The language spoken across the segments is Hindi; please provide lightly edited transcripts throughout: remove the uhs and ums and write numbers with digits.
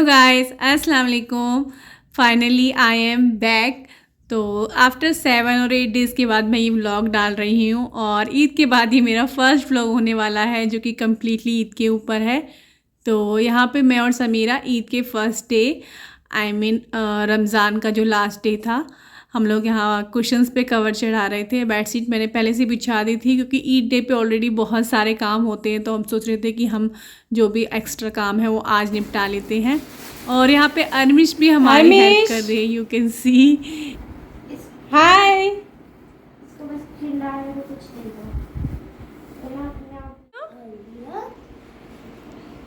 गाइस अस्सलाम वालेकुम। Finally I am back. तो आफ्टर 7 और 8 डेज़ के बाद मैं ये व्लॉग डाल रही हूँ और ईद के बाद ही मेरा फर्स्ट व्लॉग होने वाला है जो कि कम्प्लीटली ईद के ऊपर है। तो यहाँ पे मैं और समीरा ईद के फर्स्ट डे रमज़ान का जो लास्ट डे था, हम लोग यहाँ कुशन्स पे कवर चढ़ा रहे थे। बेड शीट मैंने पहले से बिछा दी थी क्योंकि ईद डे पे ऑलरेडी बहुत सारे काम होते हैं, तो हम सोच रहे थे कि हम जो भी एक्स्ट्रा काम है वो आज निपटा लेते हैं। और यहाँ पे अरमिश भी हमारी हेल्प कर रही है, यू कैन सी। हाय।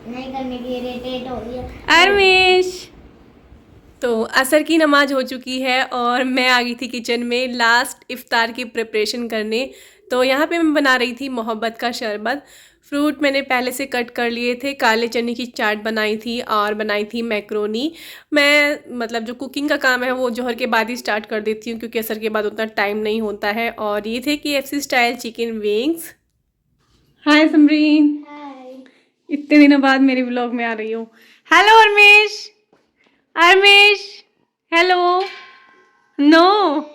नहीं करने की इरिटेट हो रही है अरमिश। तो असर की नमाज हो चुकी है और मैं आ गई थी किचन में लास्ट इफ्तार की प्रिपरेशन करने। तो यहाँ पे मैं बना रही थी मोहब्बत का शरबत। फ्रूट मैंने पहले से कट कर लिए थे, काले चने की चाट बनाई थी और बनाई थी मैक्रोनी। मैं मतलब जो कुकिंग का काम है वो जोहर के बाद ही स्टार्ट कर देती हूँ क्योंकि असर के बाद उतना टाइम नहीं होता है। और ये थे KFC स्टाइल चिकन विंग्स। हाय समरीन, इतने दिनों बाद मेरे व्लॉग में आ रही हूँ। Hello Armish. Armish hello. No.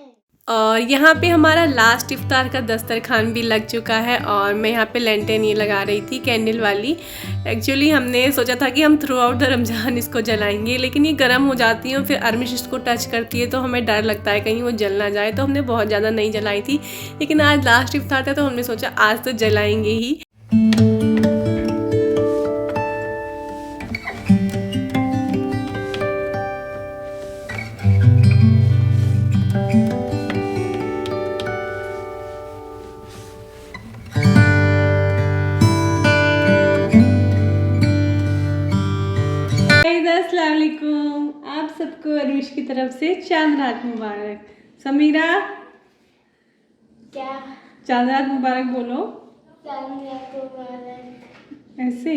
और यहाँ पे हमारा लास्ट इफ्तार का दस्तरखान भी लग चुका है और मैं यहाँ पे लेंटेन ये लगा रही थी कैंडल वाली। एक्चुअली हमने सोचा था कि हम थ्रू आउट द रमज़ान इसको जलाएंगे, लेकिन ये गर्म हो जाती है और फिर अरमिश इसको टच करती है तो हमें डर लगता है कहीं वो जल ना जाए, तो हमने बहुत ज़्यादा नहीं जलाई थी। लेकिन आज लास्ट इफ्तार था तो हमने सोचा आज तो जलाएंगे ही। अस्सलाम वालेकुम, आप सबको अरमिश की तरफ से चांद रात मुबारक। समीरा क्या चांद रात मुबारक बोलो मुबारक। ऐसे।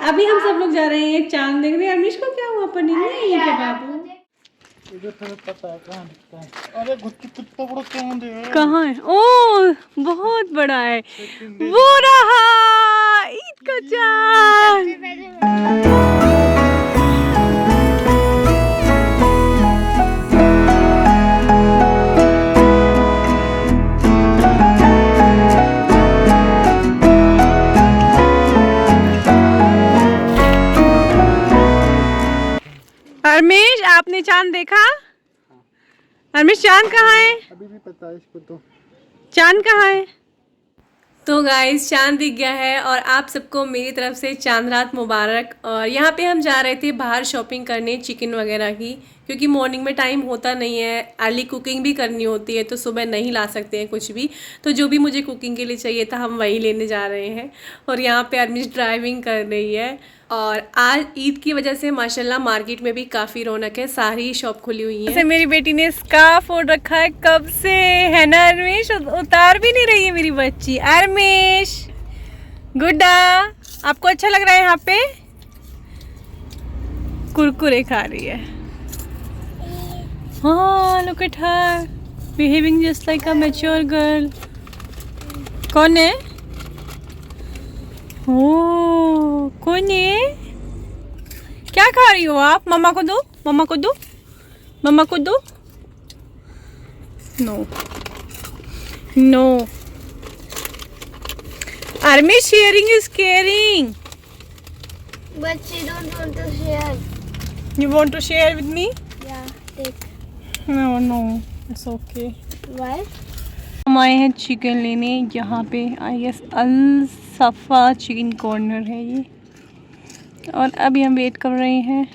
अभी हम सब लोग जा रहे हैं चांद देखने। अरमिश को क्या हुआ, पनीर नहीं है क्या बाबू? पता है कहाँ दिखता है? अरे कितना बड़ा चांद है। कहाँ है? ओ बहुत बड़ा है, वो रहा ईद का चांद। अरमिश आपने चांद देखा? अरमिश चांद कहाँ है? अभी भी पता है इसको तो। चांद कहाँ है? तो गाइस चांद दिख गया है और आप सबको मेरी तरफ से चांद रात मुबारक। और यहाँ पे हम जा रहे थे बाहर शॉपिंग करने चिकन वगैरह की, क्योंकि मॉर्निंग में टाइम होता नहीं है, अर्ली कुकिंग भी करनी होती है तो सुबह नहीं ला सकते हैं कुछ भी। तो जो भी मुझे कुकिंग के लिए चाहिए था हम वही लेने जा रहे हैं। और यहाँ पे अरमिश ड्राइविंग कर रही है। और आज ईद की वजह से माशाल्लाह मार्केट में भी काफ़ी रौनक है, सारी शॉप खुली हुई है। मेरी बेटी ने स्कार्फ ओढ़ रखा है कब से, है ना अरमिश? उतार भी नहीं रही है मेरी बच्ची। अरमिश गुड्डा, आपको अच्छा लग रहा है यहाँ पे? कुरकुरे खा रही है। हाँ look at her behaving just like a mature girl. कौन है? ओह कौन है? क्या खा रही हो आप? मम्मा को दो, मम्मा को दो, मम्मा को दो। No no Army sharing is caring. But she don't want to share. You want to share with me? Yeah, take. No, it's okay. Why? हम आए हैं चिकन लेने, यहाँ पे आई गेस अल सफ़ा चिकन कॉर्नर है ये। और अभी हम वेट कर रहे हैं।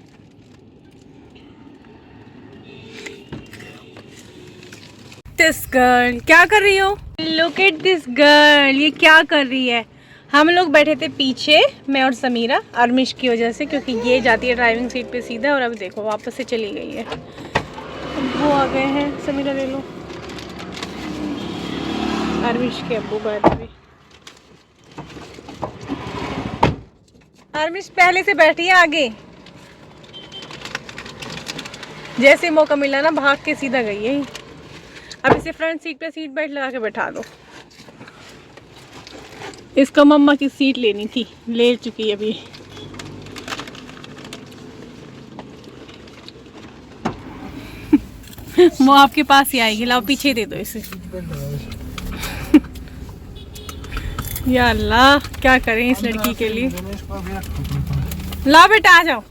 दिस गर्ल क्या कर रही हो? लुक एट दिस गर्ल, ये क्या कर रही है? हम लोग बैठे थे पीछे, मैं और समीरा, अरमिश की वजह से, क्योंकि ये जाती है ड्राइविंग सीट पे सीधा। और अब देखो वापस से चली गई है। अब वो आ गए हैं। समीरा ले लो। अरमिश के अब्बू बैठ भी। अरमिश पहले से बैठी है आगे, जैसे मौका मिला ना भाग के सीधा गई है। अब इसे फ्रंट सीट पे सीट बेल्ट लगा के बैठा दो। इसको मम्मा की सीट लेनी थी, ले चुकी है अभी। वो आपके पास ही आएगी, लाओ पीछे दे दो इसे। या अल्लाह, क्या करें इस लड़की के लिए। लाओ बेटा, आ जाओ,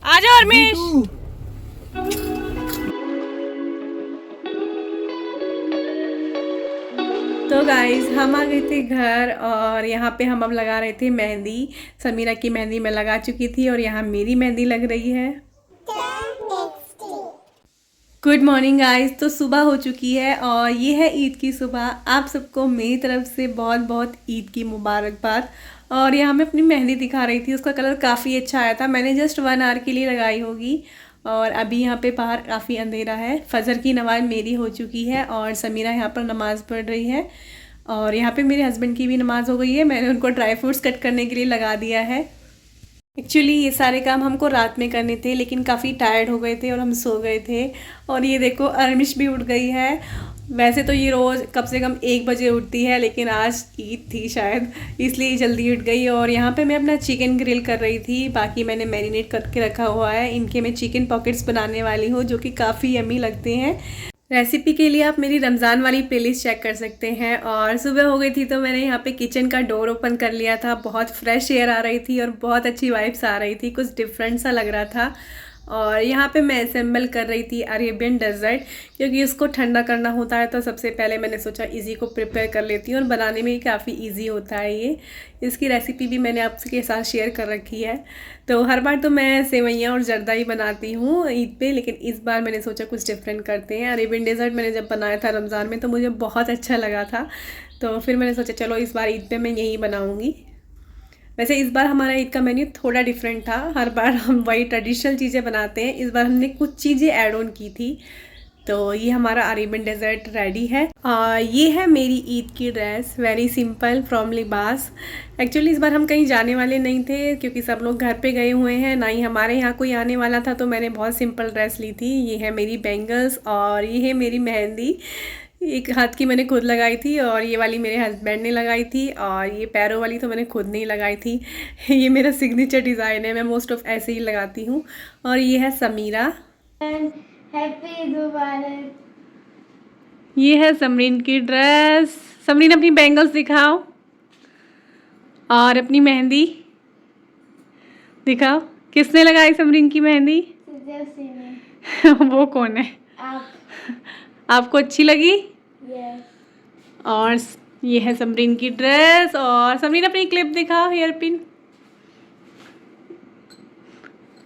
आ जाओ अरमेश। तो गाइज हम आ गए थे घर और यहाँ पे हम अब लगा रहे थे मेहंदी। समीरा की मेहंदी मैं लगा चुकी थी और यहाँ मेरी मेहंदी लग रही है। Good morning guys. तो सुबह हो चुकी है और ये है ईद की सुबह। आप सबको मेरी तरफ से बहुत बहुत ईद की मुबारकबाद। और यहाँ मैं अपनी मेहंदी दिखा रही थी, उसका कलर काफ़ी अच्छा आया था। मैंने जस्ट 1 आवर के लिए लगाई होगी और अभी यहाँ पे बाहर काफ़ी अंधेरा है। फजर की नमाज़ मेरी हो चुकी है और समीरा यहाँ पर नमाज़ पढ़ रही है और यहाँ पे मेरे हस्बैंड की भी नमाज़ हो गई है। मैंने उनको ड्राई फ्रूट्स कट करने के लिए लगा दिया है। एक्चुअली ये सारे काम हमको रात में करने थे लेकिन काफ़ी टायर्ड हो गए थे और हम सो गए थे। और ये देखो अरमिश भी उठ गई है। वैसे तो ये रोज़ कम से कम 1 बजे उठती है लेकिन आज ईद थी शायद, इसलिए जल्दी उठ गई। और यहाँ पे मैं अपना चिकन ग्रिल कर रही थी, बाकी मैंने मैरिनेट करके रखा हुआ है। इनके मैं चिकन पॉकेट्स बनाने वाली हूँ जो कि काफ़ी यम्मी लगते हैं। रेसिपी के लिए आप मेरी रमज़ान वाली प्लेलिस्ट चेक कर सकते हैं। और सुबह हो गई थी तो मैंने यहाँ पे किचन का डोर ओपन कर लिया था। बहुत फ्रेश एयर आ रही थी और बहुत अच्छी वाइब्स आ रही थी, कुछ डिफरेंट सा लग रहा था। और यहाँ पे मैं असेंबल कर रही थी अरेबियन डेजर्ट, क्योंकि इसको ठंडा करना होता है तो सबसे पहले मैंने सोचा इजी को प्रिपेयर कर लेती हूँ और बनाने में काफ़ी इजी होता है ये। इसकी रेसिपी भी मैंने आपके साथ शेयर कर रखी है। तो हर बार तो मैं सेवइयाँ और जर्दा ही बनाती हूँ ईद पे, लेकिन इस बार मैंने सोचा कुछ डिफरेंट करते हैं। अरेबियन डेजर्ट मैंने जब बनाया था रमज़ान में तो मुझे बहुत अच्छा लगा था, तो फिर मैंने सोचा चलो इस बार ईद पे मैं यही बनाऊँगी। वैसे इस बार हमारा ईद का मेन्यू थोड़ा डिफरेंट था। हर बार हम वही ट्रेडिशनल चीज़ें बनाते हैं, इस बार हमने कुछ चीज़ें ऐड ऑन की थी। तो ये हमारा अरेबियन डेजर्ट रेडी है। और ये है मेरी ईद की ड्रेस, वेरी सिंपल फ्रॉम लिबास। एक्चुअली इस बार हम कहीं जाने वाले नहीं थे क्योंकि सब लोग घर पे गए हुए हैं, ना ही हमारे यहाँ कोई आने वाला था, तो मैंने बहुत सिंपल ड्रेस ली थी। ये है मेरी बैंगल्स और ये है मेरी मेहंदी। एक हाथ की मैंने खुद लगाई थी और ये वाली मेरे हस्बैंड ने लगाई थी और ये पैरों वाली तो मैंने खुद नहीं लगाई थी। ये मेरा सिग्नेचर डिज़ाइन है, मैं मोस्ट ऑफ ऐसे ही लगाती हूँ। और ये है समीरा। हैप्पी मुबारक। ये है समरीन की ड्रेस। समरीन अपनी बैंगल्स दिखाओ और अपनी मेहंदी दिखाओ। किसने लगाई समरीन की मेहंदी? वो कौन है? आपको अच्छी लगी? Yes. और ये है समरीन की ड्रेस। और समरीन अपनी क्लिप दिखाओ, हेयर पिन।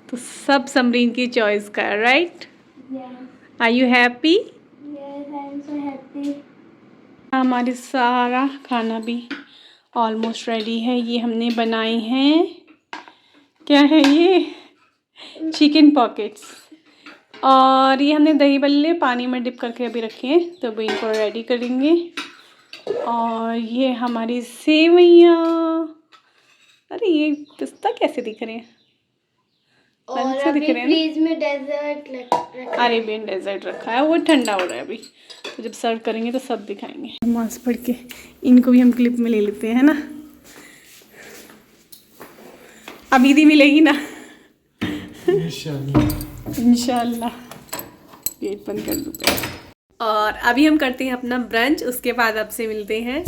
तो सब समरीन की चॉइस का, right? Yes. Are you happy? Yes, I am so happy. हमारे सारा खाना भी ऑलमोस्ट रेडी है। ये हमने बनाए हैं, क्या है ये? Chicken pockets. और ये हमने दही बल्ले पानी में डिप करके अभी रखे हैं, तो अभी इनको रेडी करेंगे। और ये हमारी सेवइयाँ। अरे ये पिस्ता कैसे दिख रहे हैं? और अच्छे अभी दिख रहे हैं फ्रीज में डेजर्ट ना? अरेबियन डेजर्ट रखा है, वो ठंडा हो रहा है अभी, तो जब सर्व करेंगे तो सब दिखाएंगे। नमाज पढ़ के इनको भी हम क्लिप में ले लेते हैं ना। अब ईदी मिलेगी ना? इंशाल्लाह। गेट बंद कर दूँ पहले। और अभी हम करते हैं अपना ब्रंच, उसके बाद आपसे मिलते हैं।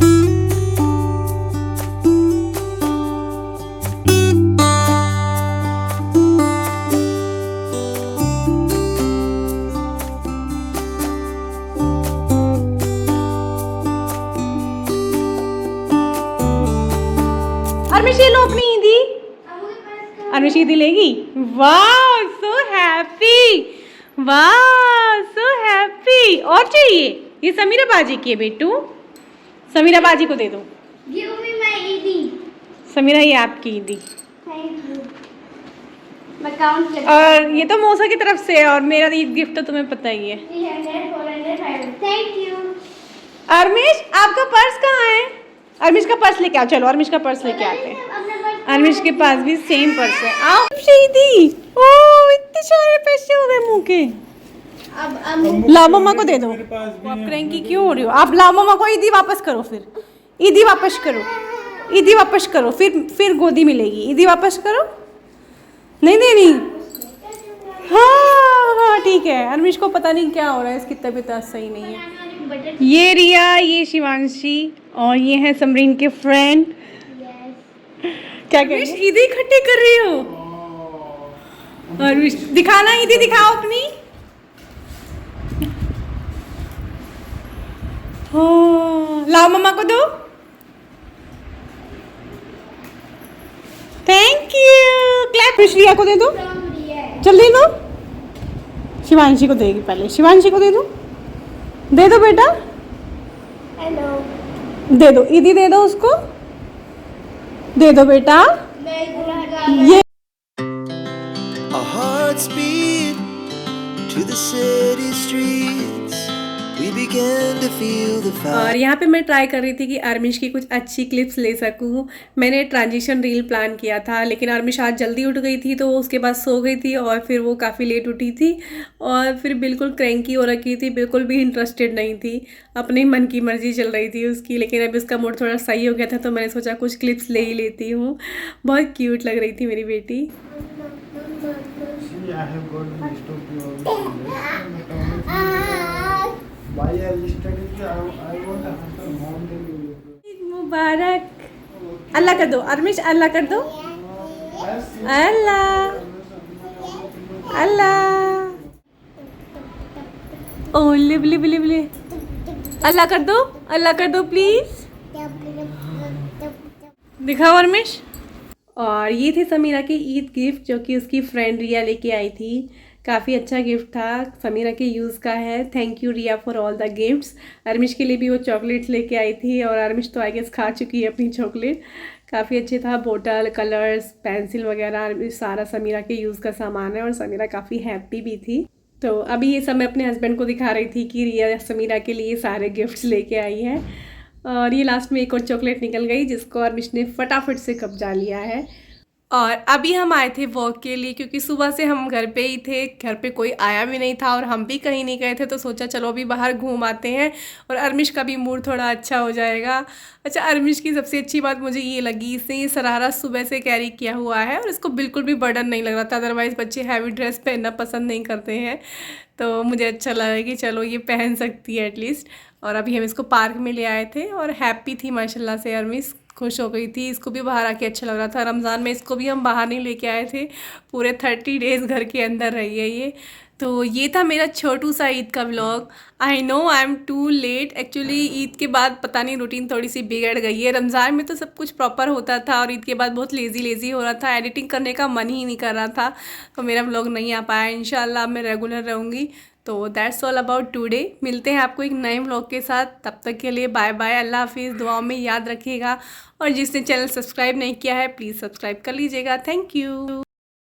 अरमिश ये लो अपनी ईदी। अरमिश ईदी लेगी? वाह सो हैप्पी, वाह सो हैप्पी। और चाहिए? ये समीरा बाजी की है बेटू, समीरा बाजी को दे दो। Give me my ED. Samira ये आपकी ईदी। Thank you. मैं काउंट करती और ये तो मौसा की तरफ से है और मेरा ईद गिफ्ट तो तुम्हें पता ही है। 300, 400, 500. Thank you. अरमिश आपका पर्स कहाँ है? अरमिश का पर्स लेके आओ, चलो अरमिश का पर्स लेके आते हैं। अरमिश के पास भी सेम पर्स है। आओ शहीदी। ओह इतने सारे पैसे हो गए मुंह के। अब लाओ मम्मा को दे दो। आप क्रैंकी क्यों हो रही हो? आप लाओ मम्मा को ईदी वापस करो, फिर ईदी वापस करो, ईदी वापस करो, फिर गोदी मिलेगी। ईदी वापस करो। नहीं देनी? हाँ ठीक है, अर्मिश को पता नहीं क्या हो रहा है, इसकी तबीयत आज सही नहीं है। ये रिया, ये शिवांशी और ये है समरीन के फ्रेंड। क्या कह रही? ईदी इकट्ठे कर रही हो? अर्मिश दिखाना, ईदी दिखाओ अपनी। हाँ लाओ मम्मा को दो। Thank you. क्लैप। रिया को दे दो, चल दे दो। शिवांशी को देगी पहले, शिवांशी को दे दो, दे दो बेटा, हेलो। दे दो, ईदी दे दो उसको, दे दो बेटा। ये Our hearts beat to the city streets. We began to feel the fire. और यहाँ पे मैं ट्राई कर रही थी कि अर्मिश की कुछ अच्छी क्लिप्स ले सकूँ। मैंने ट्रांजिशन रील प्लान किया था, लेकिन अर्मिश आज जल्दी उठ गई थी तो वो उसके बाद सो गई थी और फिर वो काफ़ी लेट उठी थी और फिर बिल्कुल क्रैंकी हो रखी थी, बिल्कुल भी इंटरेस्टेड नहीं थी, अपने मन की मर्जी चल रही थी उसकी। लेकिन अब इसका मूड थोड़ा सही हो गया था तो मैंने सोचा कुछ क्लिप्स ले ही लेती हूँ। बहुत क्यूट लग रही थी मेरी बेटी। I have got the list of your why I listed it. I want to answer home delivery. मुबारक। अल्लाह कर दो अर्मिश, अल्लाह कर दो। अल्लाह अल्लाह। ओ लिब लिब लिब लिब। अल्लाह कर दो, अल्लाह कर दो प्लीज। दिखाओ अर्मिश। और ये थे समीरा की ईद गिफ्ट जो कि उसकी फ्रेंड रिया लेके आई थी। काफ़ी अच्छा गिफ्ट था, समीरा के यूज़ का है। Thank you Riya for all the gifts. Armish के लिए भी वो चॉकलेट्स लेके आई थी और अर्मिश तो आई गेस खा चुकी है अपनी चॉकलेट। काफ़ी अच्छे था, बोतल, कलर्स, पेंसिल वगैरह सारा समीरा के यूज़ का सामान है और समीरा काफ़ी हैप्पी भी थी। तो अभी ये सब मैं अपने हस्बैंड को दिखा रही थी कि रिया समीरा के लिए सारे गिफ्ट्स लेके आई है। और ये लास्ट में एक और चॉकलेट निकल गई जिसको अर्मिश ने फटाफट से कब्जा लिया है। और अभी हम आए थे वॉक के लिए क्योंकि सुबह से हम घर पे ही थे, घर पे कोई आया भी नहीं था और हम भी कहीं नहीं गए थे, तो सोचा चलो अभी बाहर घूम आते हैं और अर्मिश का भी मूड थोड़ा अच्छा हो जाएगा। अच्छा, अर्मिश की सबसे अच्छी बात मुझे ये लगी, इसने ये शरारा सुबह से कैरी किया हुआ है और इसको बिल्कुल भी बर्डन नहीं लग रहा था। अदरवाइज़ बच्चे हैवी ड्रेस पहनना पसंद नहीं करते हैं, तो मुझे अच्छा लगा कि चलो ये पहन सकती है एटलीस्ट। और अभी हम इसको पार्क में ले आए थे और हैप्पी थी माशाल्लाह से, अर्मिश खुश हो गई थी। इसको भी बाहर आके अच्छा लग रहा था। रमज़ान में इसको भी हम बाहर नहीं लेके आए थे, पूरे 30 डेज़ घर के अंदर रही है ये। तो ये था मेरा छोटू सा ईद का vlog. I know I am too late, actually Eid के बाद पता नहीं रूटीन थोड़ी सी बिगड़ गई है। रमज़ान में तो सब कुछ प्रॉपर होता था और ईद के बाद बहुत लेज़ी हो रहा था, एडिटिंग करने का मन ही नहीं कर रहा था, तो मेरा व्लॉग नहीं आ पाया। इंशाल्लाह मैं रेगुलर रहूँगी। तो दैट्स ऑल अबाउट टुडे। मिलते हैं आपको एक नए व्लॉग के साथ, तब तक के लिए बाय बाय, अल्लाह हाफिज़। दुआओं में याद रखिएगा और जिसने चैनल सब्सक्राइब नहीं किया है प्लीज़ सब्सक्राइब कर लीजिएगा। Thank you.